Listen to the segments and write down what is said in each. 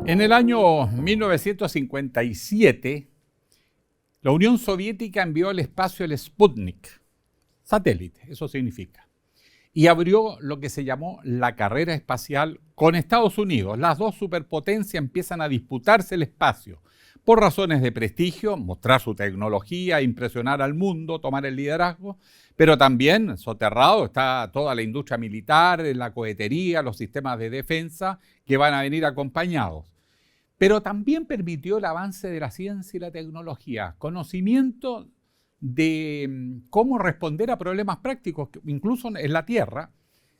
En el año 1957, la Unión Soviética envió al espacio el Sputnik, satélite, eso significa, y abrió lo que se llamó la carrera espacial con Estados Unidos. Las dos superpotencias empiezan a disputarse el espacio por razones de prestigio, mostrar su tecnología, impresionar al mundo, tomar el liderazgo, pero también soterrado está toda la industria militar, la cohetería, los sistemas de defensa que van a venir acompañados. Pero también permitió el avance de la ciencia y la tecnología, conocimiento de cómo responder a problemas prácticos que incluso en la Tierra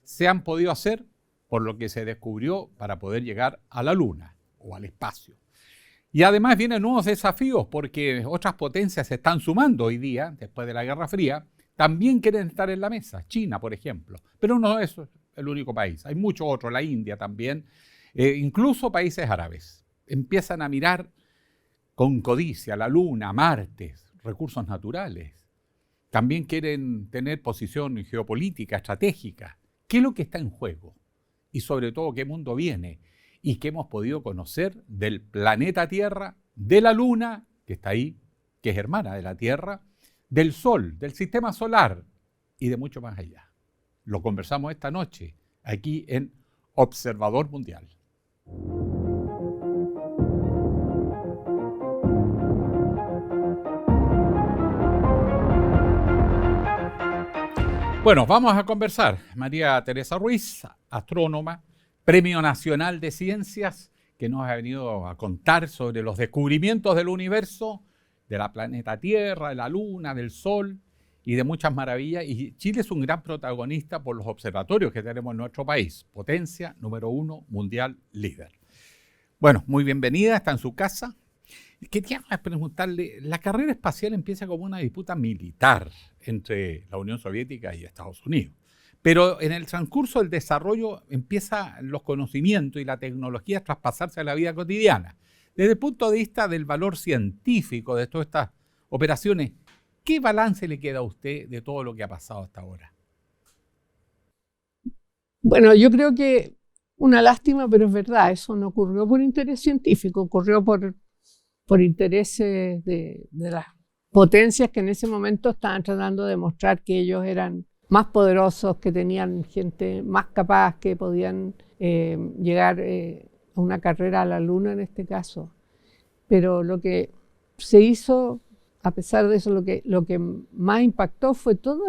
se han podido hacer por lo que se descubrió para poder llegar a la Luna o al espacio. Y además vienen nuevos desafíos porque otras potencias se están sumando hoy día, después de la Guerra Fría, también quieren estar en la mesa, China por ejemplo, pero no es el único país, hay muchos otros, la India también, incluso países árabes. Empiezan a mirar con codicia la Luna, Marte, recursos naturales. También quieren tener posición geopolítica, estratégica. ¿Qué es lo que está en juego? Y sobre todo, ¿qué mundo viene? Y qué hemos podido conocer del planeta Tierra, de la Luna, que está ahí, que es hermana de la Tierra, del Sol, del sistema solar y de mucho más allá. Lo conversamos esta noche, aquí en Observador Mundial. Bueno, vamos a conversar. María Teresa Ruiz, astrónoma, Premio Nacional de Ciencias, que nos ha venido a contar sobre los descubrimientos del universo, de la planeta Tierra, de la Luna, del Sol y de muchas maravillas. Y Chile es un gran protagonista por los observatorios que tenemos en nuestro país. Potencia número 1 mundial líder. Bueno, muy bienvenida, está en su casa. Quería preguntarle, la carrera espacial empieza como una disputa militar entre la Unión Soviética y Estados Unidos. Pero en el transcurso del desarrollo empiezan los conocimientos y la tecnología a traspasarse a la vida cotidiana. Desde el punto de vista del valor científico de todas estas operaciones, ¿qué balance le queda a usted de todo lo que ha pasado hasta ahora? Bueno, yo creo que una lástima, pero es verdad, eso no ocurrió por interés científico, ocurrió por intereses de las potencias que en ese momento estaban tratando de demostrar que ellos eran más poderosos, que tenían gente más capaz, que podían llegar a una carrera a la Luna en este caso. Pero lo que se hizo, a pesar de eso, lo que más impactó fue todos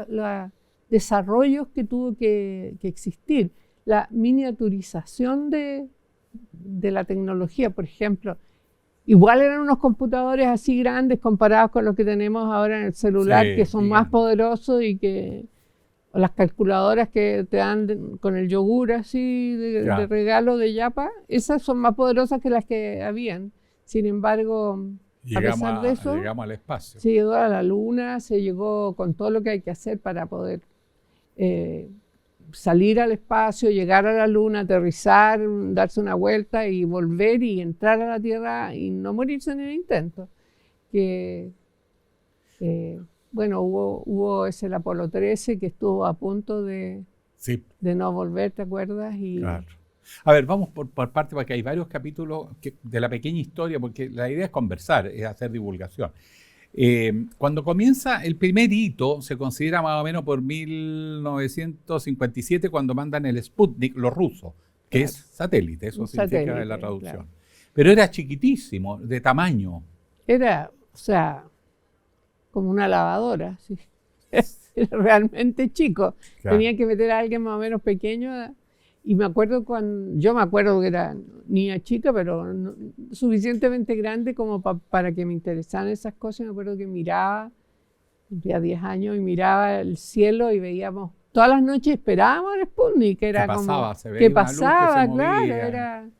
los desarrollos que tuvo que existir. La miniaturización de la tecnología, por ejemplo. Igual eran unos computadores así grandes comparados con los que tenemos ahora en el celular, sí, que son más poderosos y que o las calculadoras que te dan con el yogur así de regalo de Yapa, esas son más poderosas que las que habían. Sin embargo, a pesar de eso, llegamos al espacio. Se llegó a la Luna, se llegó con todo lo que hay que hacer para poder salir al espacio, llegar a la Luna, aterrizar, darse una vuelta y volver y entrar a la Tierra y no morirse en el intento. Bueno, hubo ese el Apolo 13 que estuvo a punto de no volver, ¿te acuerdas? Claro. A ver, vamos por parte, porque hay varios capítulos de la pequeña historia, porque la idea es conversar, es hacer divulgación. Cuando comienza el primer hito, se considera más o menos por 1957, cuando mandan el Sputnik, los rusos, que es satélite, eso significa en la traducción. Claro. Pero era chiquitísimo, de tamaño. Era, o sea, como una lavadora, ¿sí? Era realmente chico. Claro. Tenía que meter a alguien más o menos pequeño. Y yo me acuerdo que era niña chica, pero no, suficientemente grande como para que me interesaran esas cosas. Me acuerdo que miraba, tendría 10 años, y miraba el cielo y veíamos, todas las noches esperábamos el Sputnik, que era que pasaba, claro,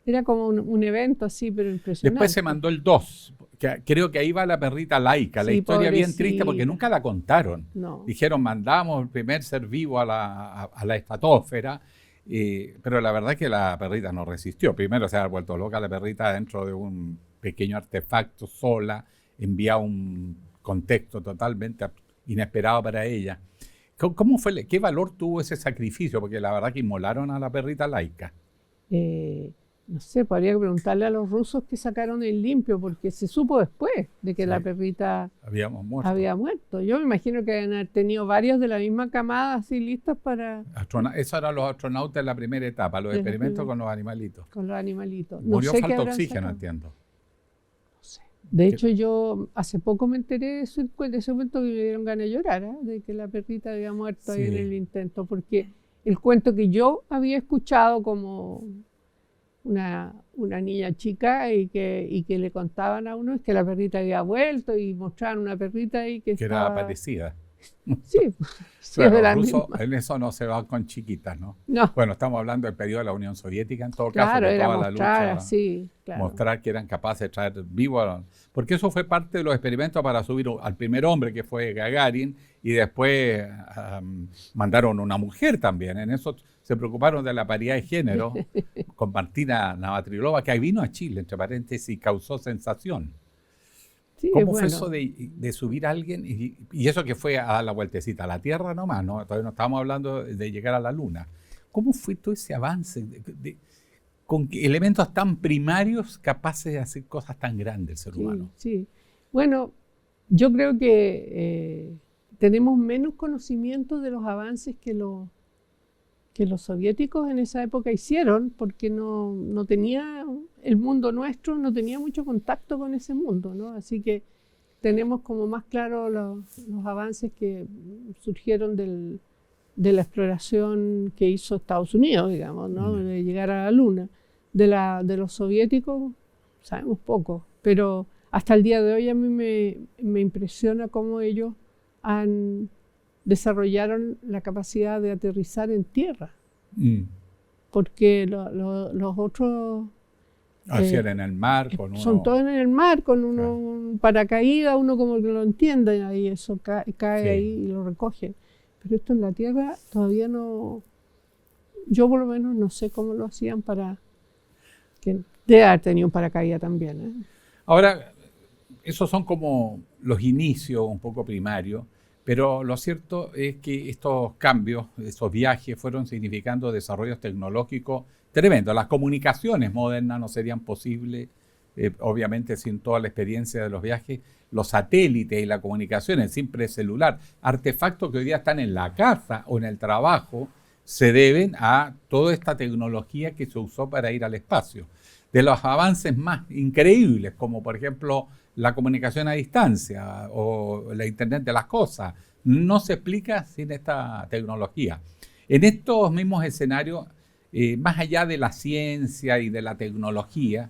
era como un evento así, pero impresionante. Después se mandó el 2, que creo que ahí va la perrita Laika, sí, la historia bien triste porque nunca la contaron. No. Dijeron, mandamos el primer ser vivo a la estratosfera. Pero la verdad es que la perrita no resistió. Primero se ha vuelto loca la perrita dentro de un pequeño artefacto sola, envía un contexto totalmente inesperado para ella. ¿Cómo fue, qué valor tuvo ese sacrificio? Porque la verdad que inmolaron a la perrita Laika. No sé, podría preguntarle a los rusos que sacaron el limpio, porque se supo después de que la perrita había muerto. Yo me imagino que deben haber tenido varios de la misma camada así listos para... Esos eran los astronautas en la primera etapa, los experimentos con los animalitos. Con los animalitos. Murió falta de oxígeno, entiendo. No sé. De hecho, yo hace poco me enteré de ese cuento que me dieron ganas de llorar, de que la perrita había muerto ahí en el intento, porque el cuento que yo había escuchado como una niña chica y que le contaban a uno es que la perrita había vuelto y mostraban una perrita ahí que era parecida. Sí, claro, los rusos en eso no se van con chiquitas, ¿no? No. Bueno, estamos hablando del periodo de la Unión Soviética, en todo caso, de era toda mostrar, la lucha, sí, claro. mostrar que eran capaces de traer vivo, porque eso fue parte de los experimentos para subir al primer hombre, que fue Gagarin, y después mandaron una mujer también. En eso se preocuparon de la paridad de género con Martina Navratilova, que vino a Chile, entre paréntesis, y causó sensación. Sí, ¿cómo fue eso de subir a alguien y eso que fue a dar la vueltecita a la Tierra nomás, ¿no? Todavía no estábamos hablando de llegar a la Luna. ¿Cómo fue todo ese avance con elementos tan primarios capaces de hacer cosas tan grandes el ser humano? Sí, bueno, yo creo que tenemos menos conocimiento de los avances que los soviéticos en esa época hicieron, porque no tenía, el mundo nuestro no tenía mucho contacto con ese mundo, ¿no? Así que tenemos como más claro los avances que surgieron de la exploración que hizo Estados Unidos, digamos, ¿no? De llegar a la Luna. De los soviéticos sabemos poco, pero hasta el día de hoy a mí me impresiona cómo ellos desarrollaron la capacidad de aterrizar en tierra. Porque los otros... Hacían en el mar con uno... Son todos en el mar, con un paracaídas, uno como que lo entiende, ahí eso cae ahí y lo recoge. Pero esto en la tierra todavía no... Yo por lo menos no sé cómo lo hacían para... que debe haber tenido un paracaídas también, ¿eh? Ahora, esos son como los inicios un poco primarios, pero lo cierto es que estos cambios, esos viajes, fueron significando desarrollos tecnológicos tremendos. Las comunicaciones modernas no serían posibles, obviamente, sin toda la experiencia de los viajes. Los satélites y la comunicación, el simple celular, artefactos que hoy día están en la casa o en el trabajo, se deben a toda esta tecnología que se usó para ir al espacio. De los avances más increíbles, como por ejemplo la comunicación a distancia o la Internet de las cosas, no se explica sin esta tecnología. En estos mismos escenarios, más allá de la ciencia y de la tecnología,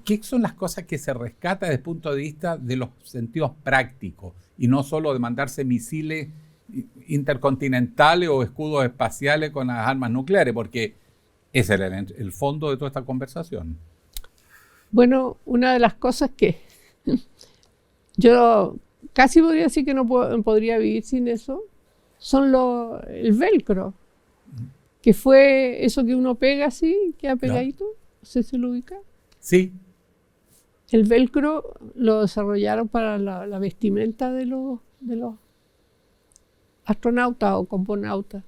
¿qué son las cosas que se rescatan desde el punto de vista de los sentidos prácticos y no solo de mandarse misiles intercontinentales o escudos espaciales con las armas nucleares? Porque ese era el fondo de toda esta conversación. Bueno, una de las cosas que yo casi podría decir que no podría vivir sin eso, son el velcro, que fue eso que uno pega así, queda pegadito, no sé si lo ubica. Sí. El velcro lo desarrollaron para la vestimenta de los astronautas o cosmonautas.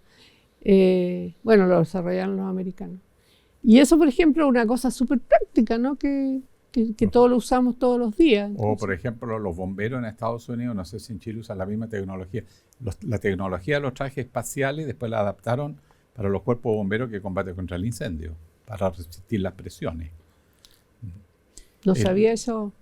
Bueno, lo desarrollaron los americanos. Y eso, por ejemplo, es una cosa súper práctica, ¿no? Que todos lo usamos todos los días. O, por ejemplo, los bomberos en Estados Unidos, no sé si en Chile usan la misma tecnología. La tecnología de los trajes espaciales después la adaptaron para los cuerpos de bomberos que combaten contra el incendio, para resistir las presiones. No sabía eso.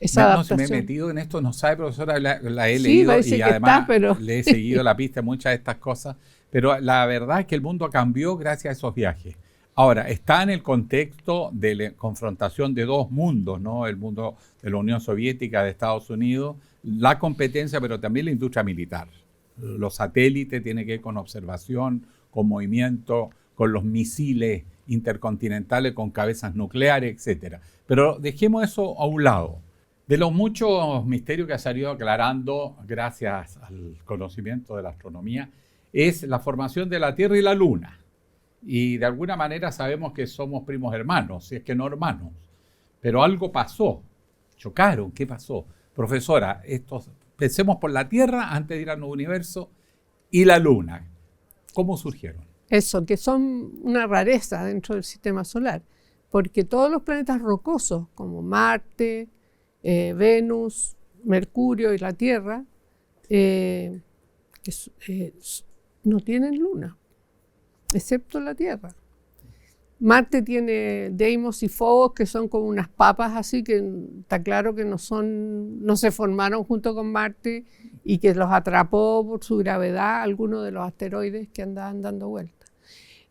Esa adaptación. No se me he metido en esto, no sabe, profesora, la he Sí, leído y además pero... le he seguido la pista a muchas de estas cosas, pero la verdad es que el mundo cambió gracias a esos viajes. Ahora, está en el contexto de la confrontación de dos mundos, ¿no? El mundo de la Unión Soviética, de Estados Unidos, la competencia, pero también la industria militar. Los satélites tienen que ver con observación, con movimiento, con los misiles intercontinentales, con cabezas nucleares, etc. Pero dejemos eso a un lado. De los muchos misterios que ha salido aclarando gracias al conocimiento de la astronomía, es la formación de la Tierra y la Luna. Y de alguna manera sabemos que somos primos hermanos, si es que no hermanos. Pero algo pasó, chocaron, ¿qué pasó? Profesora, pensemos por la Tierra antes de ir al universo y la Luna. ¿Cómo surgieron? Eso, que son una rareza dentro del sistema solar. porque todos los planetas rocosos, como Marte, Venus, Mercurio y la Tierra, no tienen luna, excepto la Tierra. Marte tiene Deimos y Phobos, que son como unas papas así, que está claro que no se formaron junto con Marte y que los atrapó por su gravedad algunos de los asteroides que andaban dando vueltas.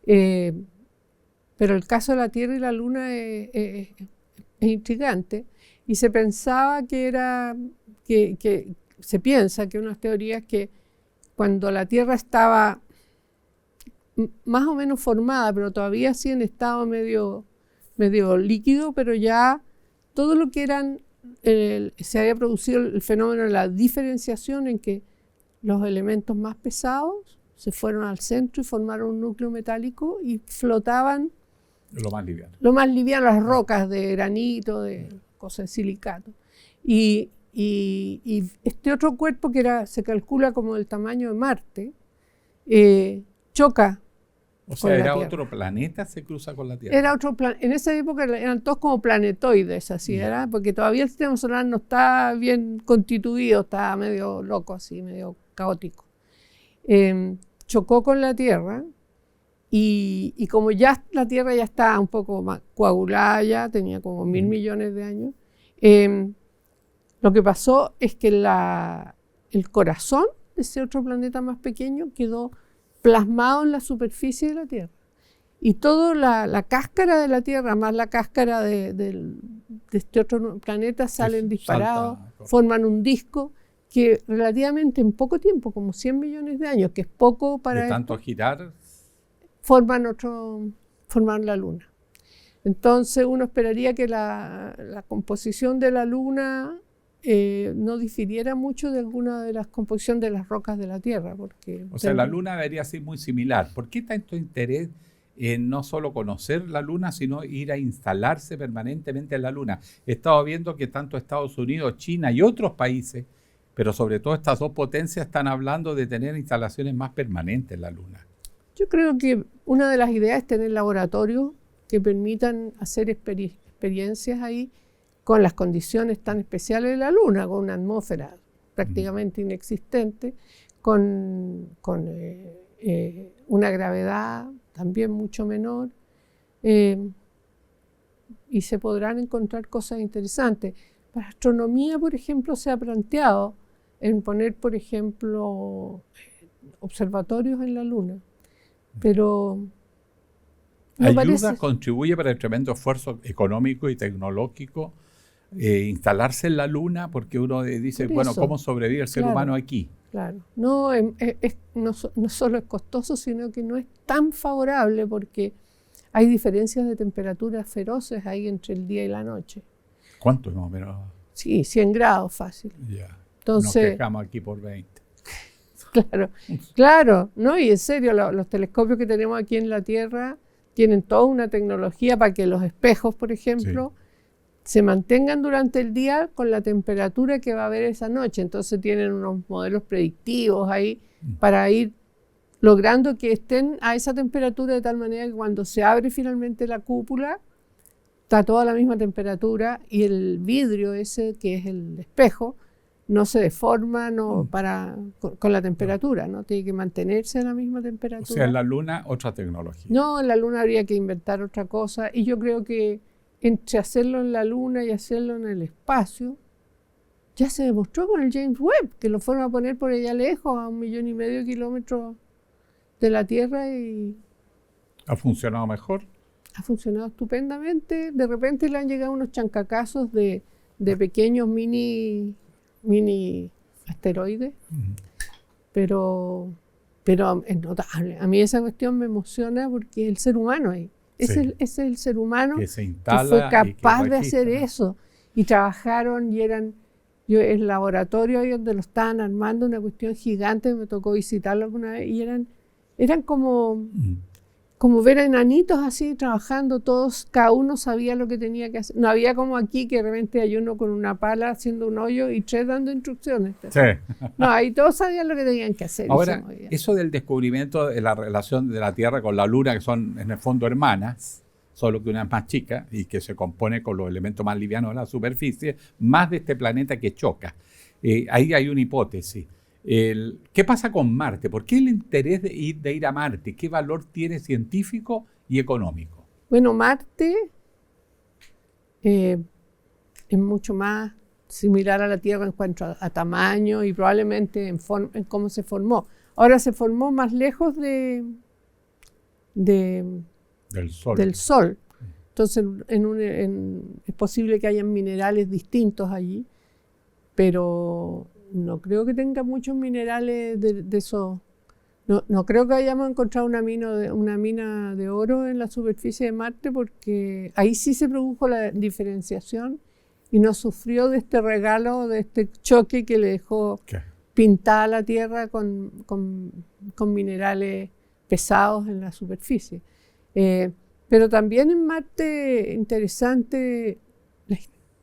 Pero el caso de la Tierra y la Luna es intrigante, y se pensaba que se piensa que unas teorías que cuando la Tierra estaba más o menos formada, pero todavía sí en estado medio líquido, pero ya todo lo que se había producido el fenómeno de la diferenciación, en que los elementos más pesados se fueron al centro y formaron un núcleo metálico y flotaban lo más liviano, las rocas de granito, de cosas de silicato. Y este otro cuerpo que se calcula como del tamaño de Marte, choca. O sea, era otro planeta, se cruza con la Tierra. Era otro planeta. En esa época eran todos como planetoides, así era, porque todavía el sistema solar no está bien constituido, está medio loco así, medio caótico. Chocó con la Tierra y como ya la Tierra ya está un poco más coagulada, ya tenía como 1.000 millones de años, lo que pasó es que el corazón de ese otro planeta más pequeño quedó plasmado en la superficie de la Tierra. Y toda la cáscara de la Tierra más la cáscara de este otro planeta salen disparados, forman un disco que relativamente en poco tiempo, como 100 millones de años, que es poco para... De tanto girar... Forman la Luna. Entonces uno esperaría que la composición de la Luna no difiriera mucho de alguna de las composiciones de las rocas de la Tierra. O sea, la Luna debería ser muy similar. ¿Por qué tanto interés en no solo conocer la Luna, sino ir a instalarse permanentemente en la Luna? He estado viendo que tanto Estados Unidos, China y otros países, pero sobre todo estas dos potencias, están hablando de tener instalaciones más permanentes en la Luna. Yo creo que una de las ideas es tener laboratorios que permitan hacer experiencias ahí con las condiciones tan especiales de la Luna, con una atmósfera prácticamente inexistente, con una gravedad también mucho menor, y se podrán encontrar cosas interesantes. Para astronomía, por ejemplo, se ha planteado en poner, por ejemplo, observatorios en la Luna, pero... contribuye para el tremendo esfuerzo económico y tecnológico instalarse en la Luna, porque uno dice, bueno, ¿cómo sobrevive el ser humano aquí? Claro, no solo es costoso, sino que no es tan favorable, porque hay diferencias de temperaturas feroces ahí entre el día y la noche. ¿Cuánto más o menos? Sí, 100 grados fácil. Ya. Entonces, nos quejamos aquí por 20. Claro, ¿no? Y en serio, los telescopios que tenemos aquí en la Tierra tienen toda una tecnología para que los espejos, por ejemplo, se mantengan durante el día con la temperatura que va a haber esa noche. Entonces tienen unos modelos predictivos ahí para ir logrando que estén a esa temperatura, de tal manera que cuando se abre finalmente la cúpula está toda la misma temperatura, y el vidrio ese, que es el espejo, no se deforma con la temperatura, ¿no? Tiene que mantenerse a la misma temperatura. O sea, en la Luna otra tecnología. No, en la Luna habría que inventar otra cosa, y yo creo que entre hacerlo en la Luna y hacerlo en el espacio, ya se demostró con el James Webb, que lo fueron a poner por allá lejos, a 1,5 millones de kilómetros de la Tierra, y... ¿Ha funcionado mejor? Ha funcionado estupendamente. De repente le han llegado unos chancacazos de pequeños mini asteroides, pero es notable. A mí esa cuestión me emociona, porque el ser humano ahí. Ese es el ser humano que se instala, que fue capaz de hacer, ¿no?, eso. Y trabajaron, y el laboratorio ahí donde lo estaban armando, una cuestión gigante, me tocó visitarlo alguna vez, y eran como ver a enanitos así trabajando, todos, cada uno sabía lo que tenía que hacer. No había como aquí, que de repente hay uno con una pala haciendo un hoyo y 3 dando instrucciones. Sí. No, ahí todos sabían lo que tenían que hacer. Ahora, eso del descubrimiento de la relación de la Tierra con la Luna, que son en el fondo hermanas, solo que una es más chica y que se compone con los elementos más livianos de la superficie, más de este planeta que choca. Ahí hay una hipótesis. ¿Qué pasa con Marte? ¿Por qué el interés de ir a Marte? ¿Qué valor tiene científico y económico? Bueno, Marte es mucho más similar a la Tierra en cuanto a tamaño y probablemente en cómo se formó. Ahora se formó más lejos del Sol. Entonces es posible que hayan minerales distintos allí, pero no creo que tenga muchos minerales de esos. No creo que hayamos encontrado una mina de oro en la superficie de Marte, porque ahí sí se produjo la diferenciación y no sufrió de este regalo, de este choque que le dejó pintada la Tierra con minerales pesados en la superficie. Pero también en Marte interesante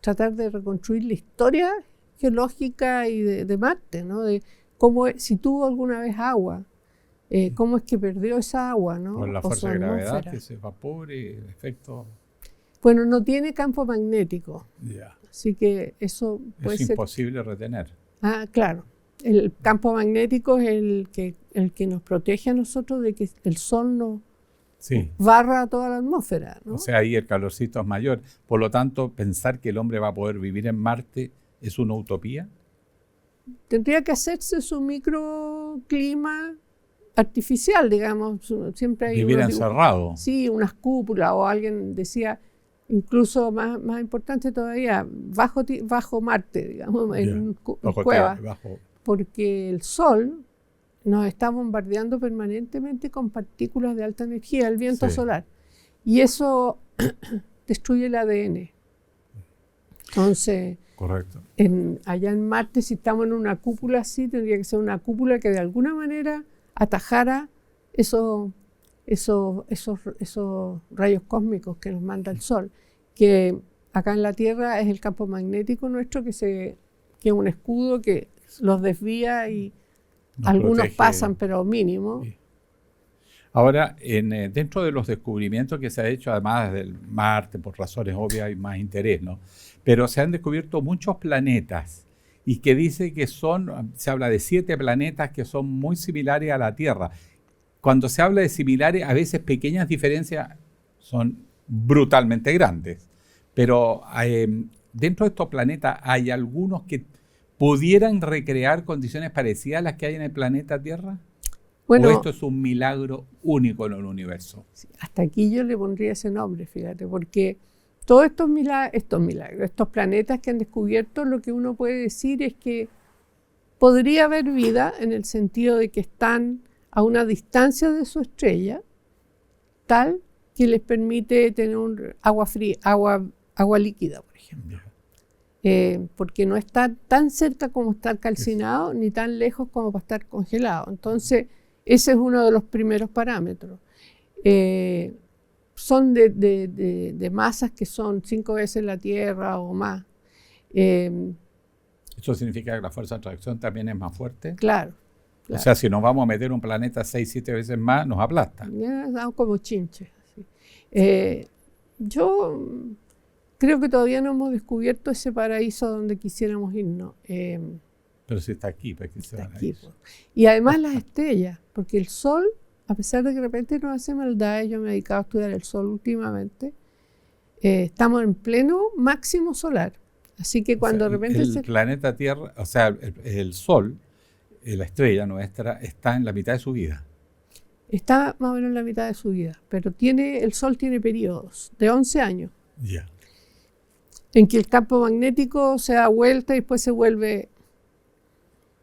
tratar de reconstruir la historia geológica y de Marte, ¿no? De cómo, si tuvo alguna vez agua, cómo es que perdió esa agua, ¿no? Por la fuerza de gravedad, que se evapore, efecto. Bueno, no tiene campo magnético, así que eso puede ser... Es imposible retener. Ah, claro. El campo magnético es el que nos protege a nosotros de que el Sol no barra toda la atmósfera, ¿no? O sea, ahí el calorcito es mayor. Por lo tanto, pensar que el hombre va a poder vivir en Marte es una utopía. Tendría que hacerse su microclima artificial, digamos. Siempre hay vivir encerrado. Sí, unas cúpulas, o alguien decía, incluso más importante todavía, bajo Marte, digamos, en cuevas. Porque el Sol nos está bombardeando permanentemente con partículas de alta energía, el viento solar. Y eso destruye el ADN. Entonces, correcto. Allá en Marte, si estamos en una cúpula así, tendría que ser una cúpula que de alguna manera atajara esos rayos cósmicos que nos manda el Sol, que acá en la Tierra es el campo magnético nuestro, que es un escudo que los desvía y algunos protege, pasan, pero mínimo. Sí. Ahora, dentro de los descubrimientos que se ha hecho, además del Marte, por razones obvias hay más interés, ¿no? Pero se han descubierto muchos planetas y que dice que se habla de 7 planetas que son muy similares a la Tierra. Cuando se habla de similares, a veces pequeñas diferencias son brutalmente grandes. Pero dentro de estos planetas hay algunos que pudieran recrear condiciones parecidas a las que hay en el planeta Tierra. Bueno, ¿o esto es un milagro único en el universo? Sí, hasta aquí yo le pondría ese nombre, fíjate, porque todos estos milagros, estos planetas que han descubierto, lo que uno puede decir es que podría haber vida en el sentido de que están a una distancia de su estrella tal que les permite tener agua fría, agua líquida, por ejemplo. Porque no está tan cerca como estar calcinado, ni tan lejos como para estar congelado. Entonces, ese es uno de los primeros parámetros. Son de masas que son 5 veces la Tierra o más. ¿Eso significa que la fuerza de atracción también es más fuerte? Claro. O sea, si nos vamos a meter un planeta 6, 7 veces más, nos aplasta. Ya, como chinches. Yo creo que todavía no hemos descubierto ese paraíso donde quisiéramos irnos. Pero si está aquí, ¿para qué se van a ir? Y además las estrellas, porque el Sol, a pesar de que de repente nos hace maldades, yo me he dedicado a estudiar el Sol últimamente, estamos en pleno máximo solar. Así que cuando de repente... El planeta Tierra, o sea, el Sol, la estrella nuestra, está en la mitad de su vida. Está más o menos en la mitad de su vida, pero el Sol tiene periodos de 11 años. Ya. En que el campo magnético se da vuelta y después se vuelve...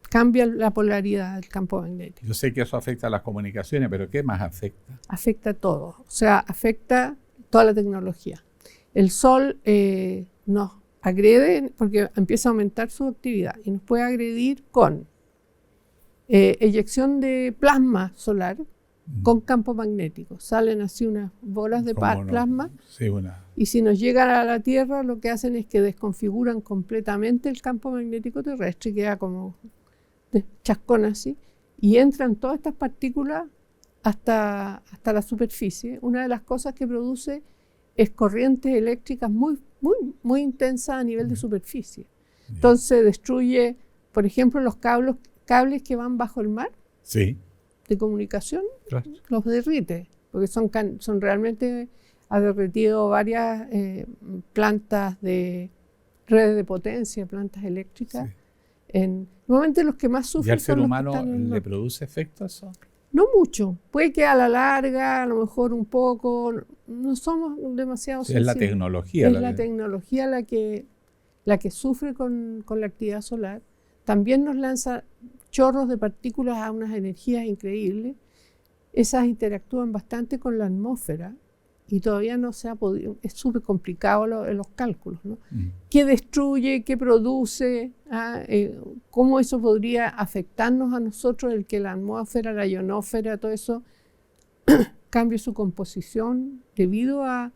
Cambia la polaridad del campo magnético. Yo sé que eso afecta a las comunicaciones, pero ¿qué más afecta? Afecta todo, o sea, afecta toda la tecnología. El Sol nos agrede porque empieza a aumentar su actividad y nos puede agredir con eyección de plasma solar con campo magnético. Salen así unas bolas de plasma y si nos llegan a la Tierra lo que hacen es que desconfiguran completamente el campo magnético terrestre y queda como de chascón así, y entran todas estas partículas hasta la superficie. Una de las cosas que produce es corrientes eléctricas muy intensas a nivel de superficie. Entonces destruye, por ejemplo, los cables que van bajo el mar de comunicación, los derrite, porque son realmente, ha derretido varias plantas de redes de potencia, plantas eléctricas. Normalmente los que más sufren ¿Y al ser son los humano que están en el le norte. produce efecto eso? No mucho, puede que a la larga, a lo mejor un poco, no somos demasiado Sí, es la sensibles. tecnología. Es la tecnología la que sufre con la actividad solar. También nos lanza chorros de partículas a unas energías increíbles. Esas interactúan bastante con la atmósfera y todavía no se ha podido, es súper complicado los cálculos, ¿no? ¿Qué destruye, qué produce? ¿Cómo eso podría afectarnos a nosotros, el que la atmósfera, la ionosfera, todo eso cambie su composición debido a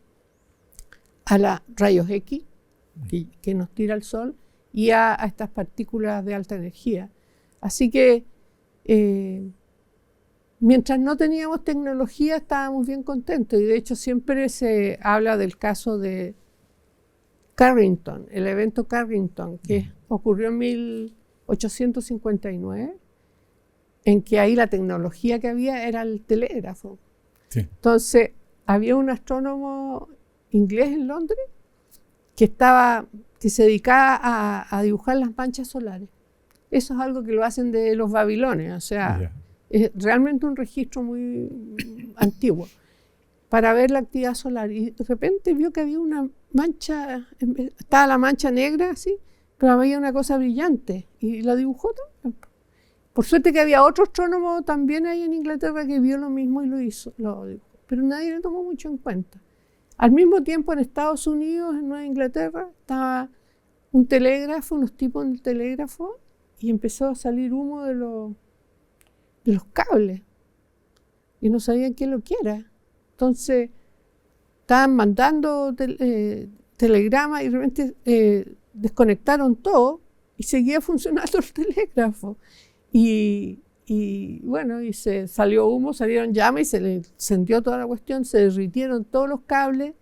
los rayos X que nos tira el Sol y a estas partículas de alta energía? Así que mientras no teníamos tecnología estábamos bien contentos, y de hecho siempre se habla del caso de Carrington, el evento Carrington, que ocurrió en 1859, en que ahí la tecnología que había era el telégrafo. Sí. Entonces había un astrónomo inglés en Londres que se dedicaba a dibujar las manchas solares. Eso es algo que lo hacen de los babilonios, o sea, es realmente un registro muy antiguo, para ver la actividad solar. Y de repente vio que había una mancha, estaba la mancha negra así, pero había una cosa brillante y la dibujó también. Por suerte que había otro astrónomo también ahí en Inglaterra que vio lo mismo y lo dibujó, pero nadie le tomó mucho en cuenta. Al mismo tiempo en Estados Unidos, en Nueva Inglaterra, estaba un telégrafo, unos tipos en el telégrafo, y empezó a salir humo de los cables y no sabían qué lo que era. Entonces estaban mandando telegramas y de repente desconectaron todo y seguía funcionando el telégrafo. Y bueno, y se salió humo, salieron llamas y se le encendió toda la cuestión, se derritieron todos los cables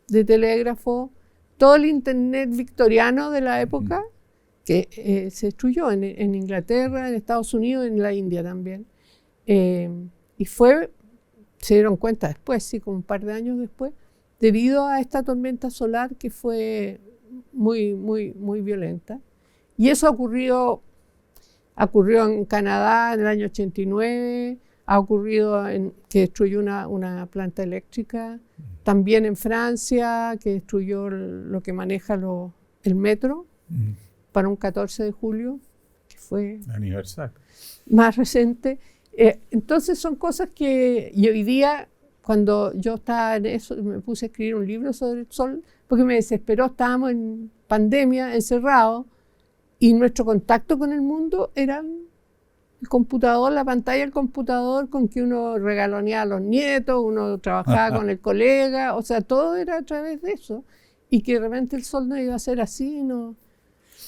de telégrafo, todo el internet victoriano de la época que se destruyó en Inglaterra, en Estados Unidos, en la India también. Y se dieron cuenta después, sí, como un par de años después, debido a esta tormenta solar que fue muy violenta. Y eso ocurrió en Canadá en el año 89, ha ocurrido que destruyó una planta eléctrica, también en Francia, que destruyó lo que maneja el metro, para un 14 de julio, que fue aniversario más reciente. Entonces son cosas y hoy día, cuando yo estaba en eso, me puse a escribir un libro sobre el Sol, porque me desesperó, estábamos en pandemia, encerrados, y nuestro contacto con el mundo era el computador, la pantalla del computador con que uno regaloneaba a los nietos, uno trabajaba con el colega, o sea, todo era a través de eso. Y que de repente el Sol no iba a ser así, no.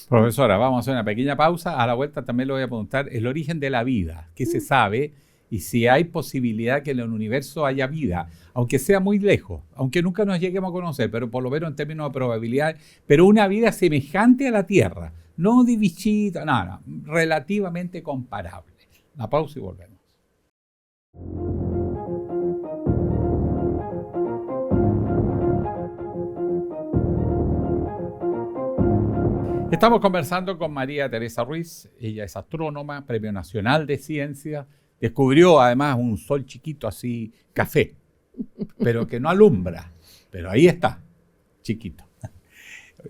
Profesora, vamos a hacer una pequeña pausa. A la vuelta también le voy a preguntar el origen de la vida, qué se sabe y si hay posibilidad que en el universo haya vida, aunque sea muy lejos, aunque nunca nos lleguemos a conocer, pero por lo menos en términos de probabilidad, pero una vida semejante a la Tierra, no de bichito, nada, relativamente comparable. La pausa y volvemos. Estamos conversando con María Teresa Ruiz. Ella es astrónoma, Premio Nacional de Ciencias. Descubrió además un sol chiquito así, café, pero que no alumbra. Pero ahí está, chiquito.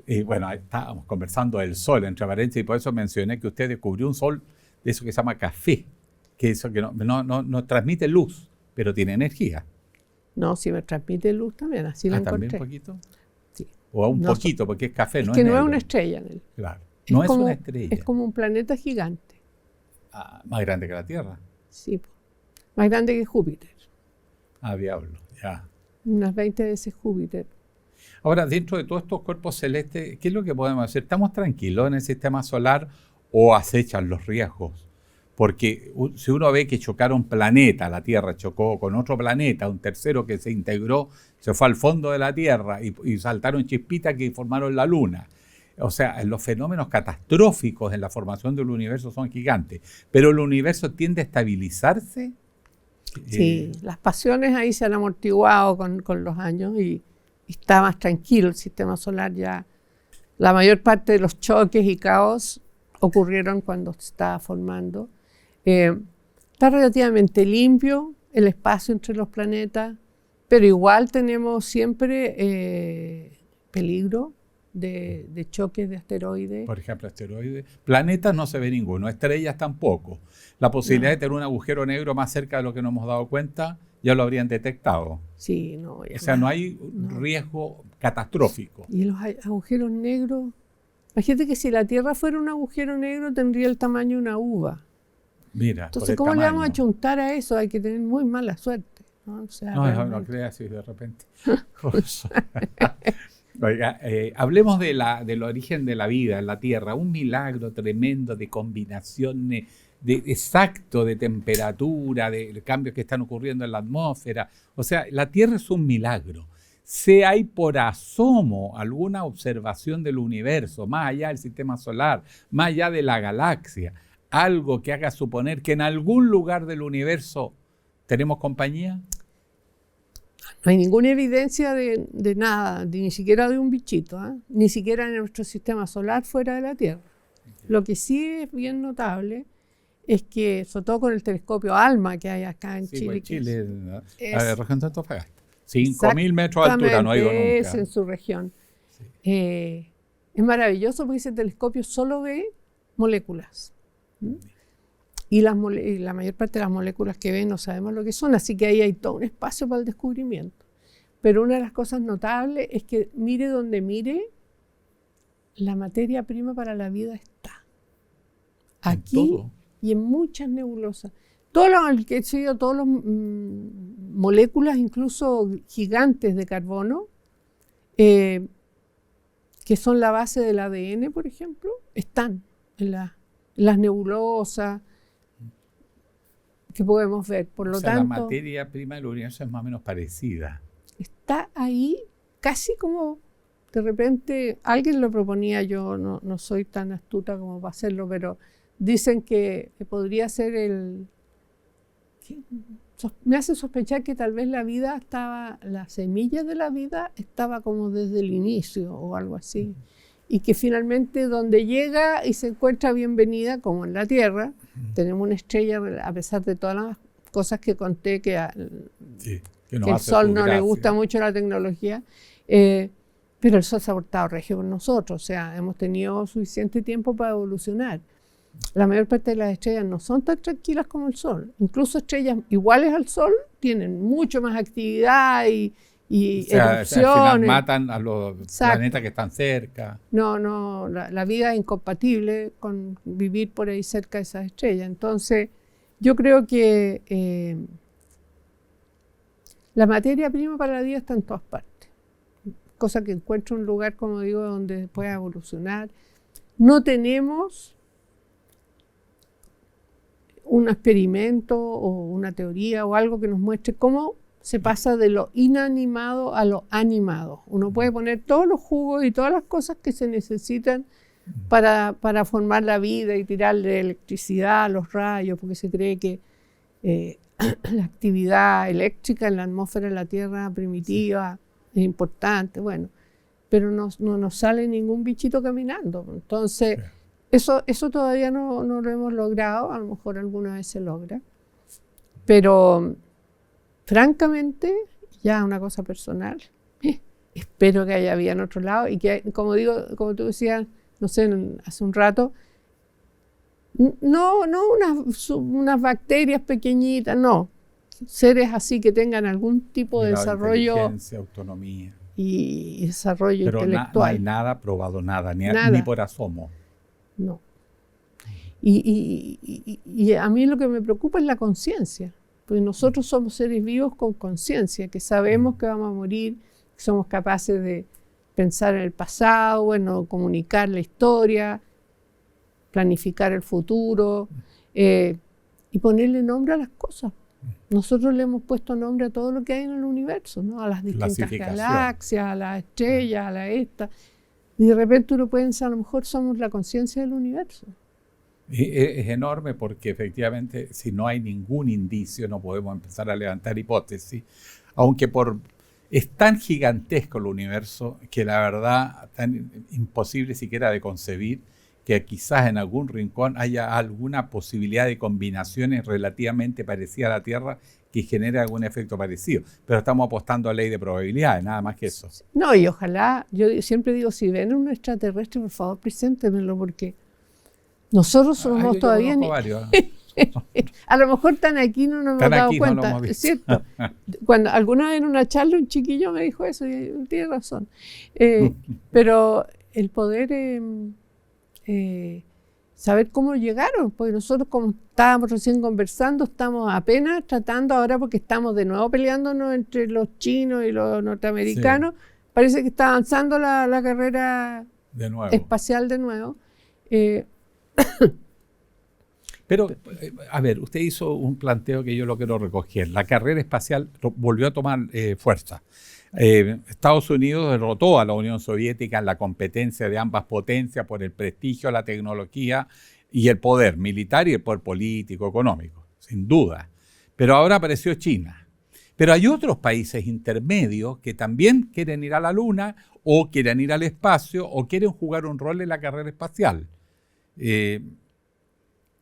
Y bueno, estábamos conversando del sol, entre paréntesis, y por eso mencioné que usted descubrió un sol de eso que se llama café, que eso que no transmite luz, pero tiene energía. No, sí me transmite luz también, así la encontré. ¿También un poquito? Sí. O un poquito, porque es café, es no que es no negro. es una estrella en él. Claro, no es una estrella. Es como un planeta gigante. Más grande que la Tierra. Sí, más grande que Júpiter. Diablo, ya. Unas 20 veces Júpiter. Ahora, dentro de todos estos cuerpos celestes, ¿qué es lo que podemos hacer? ¿Estamos tranquilos en el sistema solar o acechan los riesgos? Porque si uno ve que chocaron planetas, la Tierra chocó con otro planeta, un tercero que se integró, se fue al fondo de la Tierra y saltaron chispitas que formaron la Luna. O sea, los fenómenos catastróficos en la formación del universo son gigantes. Pero el universo tiende a estabilizarse. Sí, las pasiones ahí se han amortiguado con los años y está más tranquilo el sistema solar ya. La mayor parte de los choques y caos ocurrieron cuando se estaba formando. Está relativamente limpio el espacio entre los planetas, pero igual tenemos siempre peligro de choques de asteroides. Por ejemplo, asteroides. Planetas no se ve ninguno, estrellas tampoco. La posibilidad de tener un agujero negro más cerca de lo que nos hemos dado cuenta, ya lo habrían detectado. Sí, no. O sea, no hay riesgo catastrófico. Y los agujeros negros, imagínate que si la Tierra fuera un agujero negro tendría el tamaño de una uva. Mira, entonces, ¿cómo le vamos a chuntar a eso? Hay que tener muy mala suerte, ¿no? O sea, no creas así de repente. Oiga, hablemos del origen de la vida en la Tierra, un milagro tremendo de combinaciones exacto de temperatura, de cambios que están ocurriendo en la atmósfera. O sea, la Tierra es un milagro. Si hay por asomo alguna observación del universo, más allá del sistema solar, más allá de la galaxia, algo que haga suponer que en algún lugar del universo tenemos compañía. No hay ninguna evidencia de nada, ni siquiera de un bichito, ni siquiera en nuestro sistema solar fuera de la Tierra. Lo que sí es bien notable es que, sobre todo con el telescopio ALMA que hay acá en Chile. Chile, la región de Antofagasta. 5.000 metros de altura, no ha ido nunca. Es en su región. Sí. Es maravilloso porque ese telescopio solo ve moléculas. Y la mayor parte de las moléculas que ven no sabemos lo que son, así que ahí hay todo un espacio para el descubrimiento. Pero una de las cosas notables es que mire donde mire, la materia prima para la vida está. Aquí y en muchas nebulosas. Todas las moléculas, incluso gigantes de carbono, que son la base del ADN, por ejemplo, están en las nebulosas que podemos ver. Por lo tanto, la materia prima del universo es más o menos parecida. Está ahí casi como, de repente, alguien lo proponía, yo no soy tan astuta como para hacerlo, pero dicen que podría ser me hace sospechar que tal vez la semilla de la vida estaba como desde el inicio o algo así. Y que finalmente donde llega y se encuentra bienvenida, como en la Tierra, tenemos una estrella, a pesar de todas las cosas que conté, que el Sol no le gusta mucho la tecnología, pero el Sol se ha portado regio con nosotros, o sea, hemos tenido suficiente tiempo para evolucionar. La mayor parte de las estrellas no son tan tranquilas como el Sol. Incluso estrellas iguales al Sol tienen mucho más actividad y erupciones. Al final matan a los planetas que están cerca. No, la vida es incompatible con vivir por ahí cerca de esas estrellas. Entonces, yo creo que la materia prima para la vida está en todas partes. Cosa que encuentra un lugar, como digo, donde pueda evolucionar. No tenemos un experimento o una teoría o algo que nos muestre cómo se pasa de lo inanimado a lo animado. Uno puede poner todos los jugos y todas las cosas que se necesitan para formar la vida y tirarle electricidad a los rayos, porque se cree que la actividad eléctrica en la atmósfera de la Tierra primitiva es importante, bueno, pero no nos sale ningún bichito caminando. Entonces, eso todavía no lo hemos logrado, a lo mejor alguna vez se logra, pero francamente, ya una cosa personal, espero que haya vida en otro lado y que, como tú decías, no sé, hace un rato, no unas bacterias pequeñitas, no, seres así que tengan algún tipo de desarrollo, inteligencia, autonomía y desarrollo intelectual. No hay nada probado, ni por asomo. No. Y a mí lo que me preocupa es la conciencia, porque nosotros somos seres vivos con conciencia, que sabemos que vamos a morir, que somos capaces de pensar en el pasado, bueno, comunicar la historia, planificar el futuro, y ponerle nombre a las cosas. Nosotros le hemos puesto nombre a todo lo que hay en el universo, ¿no? A las distintas galaxias, a las estrellas, a la esta. Y de repente uno piensa, a lo mejor somos la conciencia del universo. Es enorme porque efectivamente si no hay ningún indicio no podemos empezar a levantar hipótesis, aunque es tan gigantesco el universo que la verdad tan imposible siquiera de concebir que quizás en algún rincón haya alguna posibilidad de combinaciones relativamente parecidas a la Tierra que genere algún efecto parecido. Pero estamos apostando a ley de probabilidades, nada más que eso. No, y ojalá, yo siempre digo, si ven un extraterrestre, por favor, preséntenmelo, porque nosotros somos todavía... A lo mejor están aquí, no nos hemos dado cuenta, es cierto. Cuando alguna vez en una charla un chiquillo me dijo eso, y tiene razón. Pero el poder... saber cómo llegaron, porque nosotros, como estábamos recién conversando, estamos apenas tratando ahora, porque estamos de nuevo peleándonos entre los chinos y los norteamericanos, sí. Parece que está avanzando la carrera espacial de nuevo. Pero, a ver, usted hizo un planteo que yo lo quiero recoger. La carrera espacial volvió a tomar fuerza. Estados Unidos derrotó a la Unión Soviética en la competencia de ambas potencias por el prestigio, la tecnología y el poder militar y el poder político, económico, sin duda. Pero ahora apareció China. Pero hay otros países intermedios que también quieren ir a la Luna o quieren ir al espacio o quieren jugar un rol en la carrera espacial.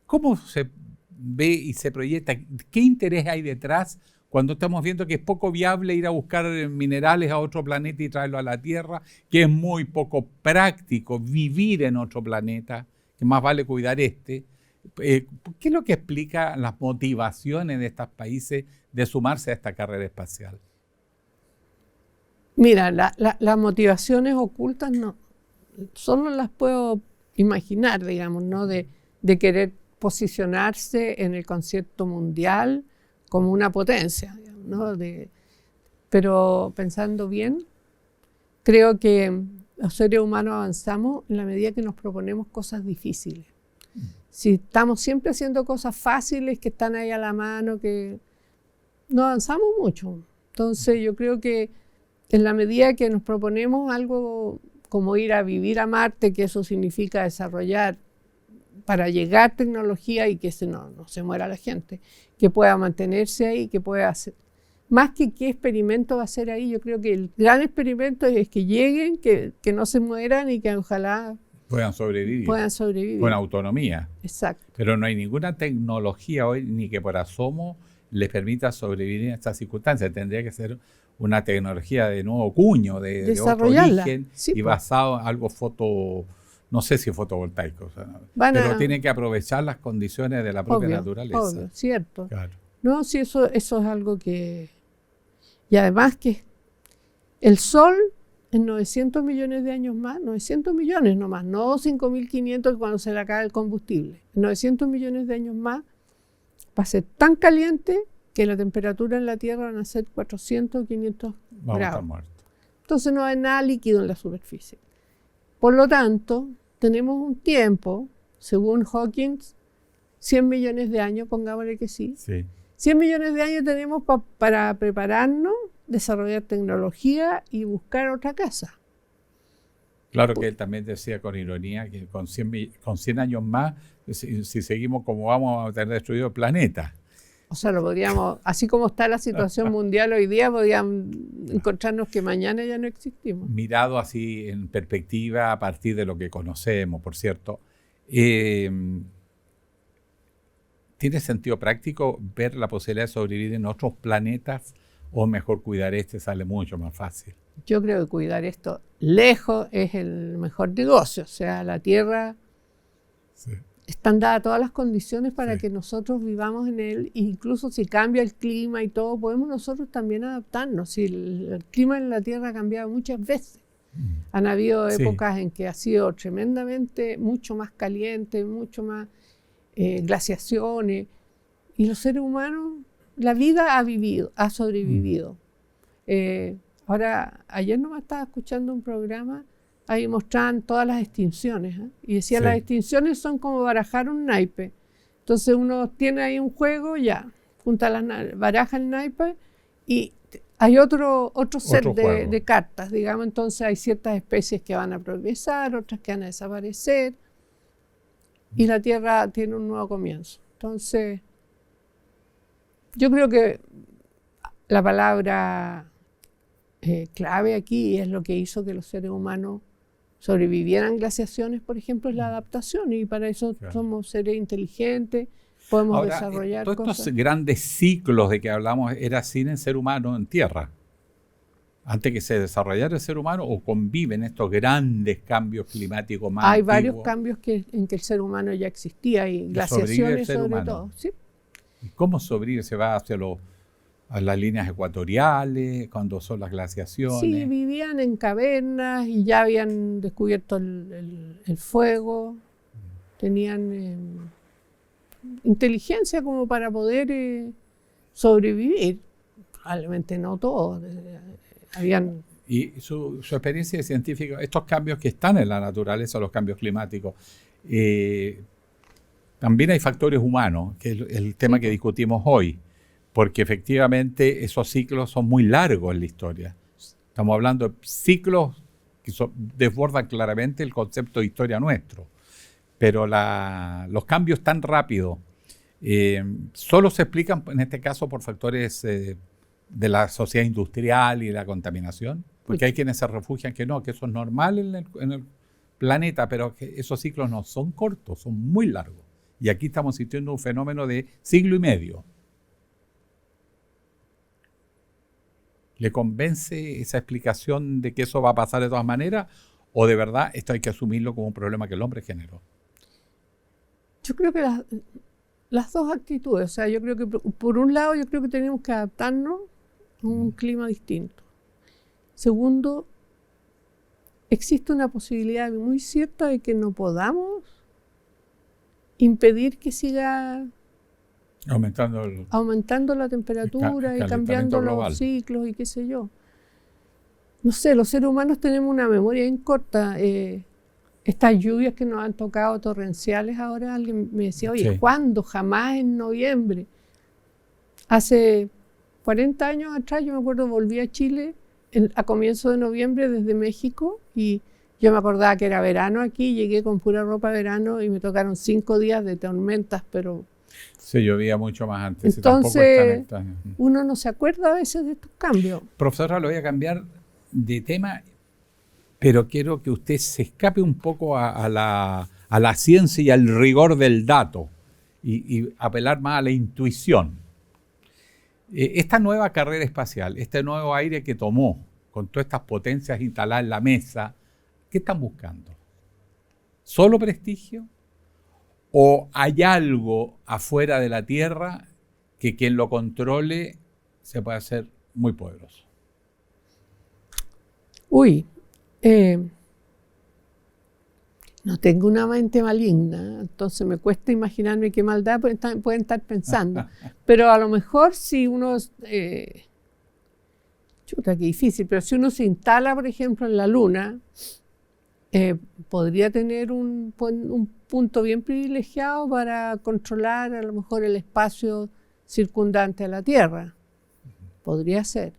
¿Cómo se ve y se proyecta? ¿Qué interés hay detrás cuando estamos viendo que es poco viable ir a buscar minerales a otro planeta y traerlo a la Tierra, que es muy poco práctico vivir en otro planeta, que más vale cuidar este? ¿Qué es lo que explica las motivaciones de estos países de sumarse a esta carrera espacial? Mira, las motivaciones ocultas no, solo las puedo imaginar, digamos, ¿no? De querer posicionarse en el concierto mundial como una potencia, ¿no? Pero pensando bien, creo que los seres humanos avanzamos en la medida que nos proponemos cosas difíciles. Si estamos siempre haciendo cosas fáciles que están ahí a la mano, que no avanzamos mucho. Entonces yo creo que en la medida que nos proponemos algo como ir a vivir a Marte, que eso significa desarrollar para llegar tecnología y que no se muera la gente, que pueda mantenerse ahí, que pueda hacer. Más que qué experimento va a ser ahí, yo creo que el gran experimento es que lleguen, que no se mueran y que ojalá puedan sobrevivir. Con autonomía. Exacto. Pero no hay ninguna tecnología hoy ni que por asomo les permita sobrevivir en estas circunstancias. Tendría que ser una tecnología de nuevo cuño, de otro origen, sí, y basado en algo no sé si fotovoltaico, pero tiene que aprovechar las condiciones de la propia naturaleza. Obvio, cierto. Claro. No, sí, eso es algo que... Y además que el Sol en 900 millones de años más, 900 millones nomás, no 5.500 cuando se le acaba el combustible. En 900 millones de años más va a ser tan caliente que la temperatura en la Tierra van a ser 400 o 500 Vamos grados. A estar muertos. Entonces no hay nada líquido en la superficie. Por lo tanto, tenemos un tiempo, según Hawking, 100 millones de años, pongámosle que sí. 100 millones de años tenemos para prepararnos, desarrollar tecnología y buscar otra casa. Claro que él también decía con ironía que con 100 años más, si seguimos como vamos a tener destruido el planeta. O sea, lo podríamos, así como está la situación mundial hoy día, podríamos encontrarnos que mañana ya no existimos. Mirado así en perspectiva a partir de lo que conocemos, por cierto, ¿tiene sentido práctico ver la posibilidad de sobrevivir en otros planetas o mejor cuidar sale mucho más fácil? Yo creo que cuidar esto lejos es el mejor negocio. O sea, la Tierra... Sí. Están dadas todas las condiciones para que nosotros vivamos en él, e incluso si cambia el clima y todo, podemos nosotros también adaptarnos. Si el clima en la Tierra ha cambiado muchas veces. Han habido épocas en que ha sido tremendamente, mucho más caliente, mucho más glaciaciones, y los seres humanos, la vida ha sobrevivido. Ahora, ayer nomás estaba escuchando un programa. Ahí mostraban todas las extinciones, y decía las extinciones son como barajar un naipe. Entonces uno tiene ahí un juego, ya, junta baraja el naipe y hay otro set de cartas, digamos. Entonces hay ciertas especies que van a progresar, otras que van a desaparecer y la Tierra tiene un nuevo comienzo. Entonces, yo creo que la palabra clave aquí es lo que hizo que los seres humanos sobrevivieran glaciaciones, por ejemplo, es la adaptación, y para eso somos seres inteligentes, podemos desarrollar todos cosas. Estos grandes ciclos de que hablamos era sin el ser humano en tierra. Antes que se desarrollara el ser humano, o conviven estos grandes cambios climáticos más Hay antiguos. varios cambios en que el ser humano ya existía, y glaciaciones sobre todo. ¿Sí? ¿Y cómo sobrevive? ¿Se va hacia a las líneas ecuatoriales, cuando son las glaciaciones? Sí, vivían en cavernas y ya habían descubierto el fuego, tenían inteligencia como para poder sobrevivir. Probablemente no todos. Y su experiencia de científico, estos cambios que están en la naturaleza, los cambios climáticos, también hay factores humanos, que es el tema que discutimos hoy, porque efectivamente esos ciclos son muy largos en la historia. Estamos hablando de ciclos que desbordan claramente el concepto de historia nuestro, pero los cambios tan rápidos solo se explican en este caso por factores de la sociedad industrial y la contaminación, porque hay quienes se refugian que eso es normal en el planeta, pero que esos ciclos no son cortos, son muy largos. Y aquí estamos sintiendo un fenómeno de siglo y medio. ¿Le convence esa explicación de que eso va a pasar de todas maneras? ¿O de verdad esto hay que asumirlo como un problema que el hombre generó? Yo creo que las dos actitudes. O sea, yo creo que por un lado yo creo que tenemos que adaptarnos a un clima distinto. Segundo, existe una posibilidad muy cierta de que no podamos impedir que siga aumentando la temperatura y cambiando los ciclos y qué sé yo. No sé, los seres humanos tenemos una memoria bien corta. Estas lluvias que nos han tocado torrenciales ahora, alguien me decía, oye, ¿cuándo? Jamás en noviembre. Hace 40 años atrás, yo me acuerdo, volví a Chile a comienzos de noviembre desde México y yo me acordaba que era verano aquí, llegué con pura ropa de verano y me tocaron 5 días de tormentas, pero... Se llovía mucho más antes. Entonces, uno no se acuerda a veces de estos cambios. Profesora, lo voy a cambiar de tema, pero quiero que usted se escape un poco a la ciencia y al rigor del dato y apelar más a la intuición. Esta nueva carrera espacial, este nuevo aire que tomó, con todas estas potencias instaladas en la mesa, ¿qué están buscando? ¿Solo prestigio? ¿O hay algo afuera de la Tierra que quien lo controle se puede hacer muy poderoso? No tengo una mente maligna, entonces me cuesta imaginarme qué maldad pueden estar pensando. Pero a lo mejor si uno... qué difícil, pero si uno se instala, por ejemplo, en la Luna, podría tener un punto bien privilegiado para controlar a lo mejor el espacio circundante a la Tierra. Podría ser,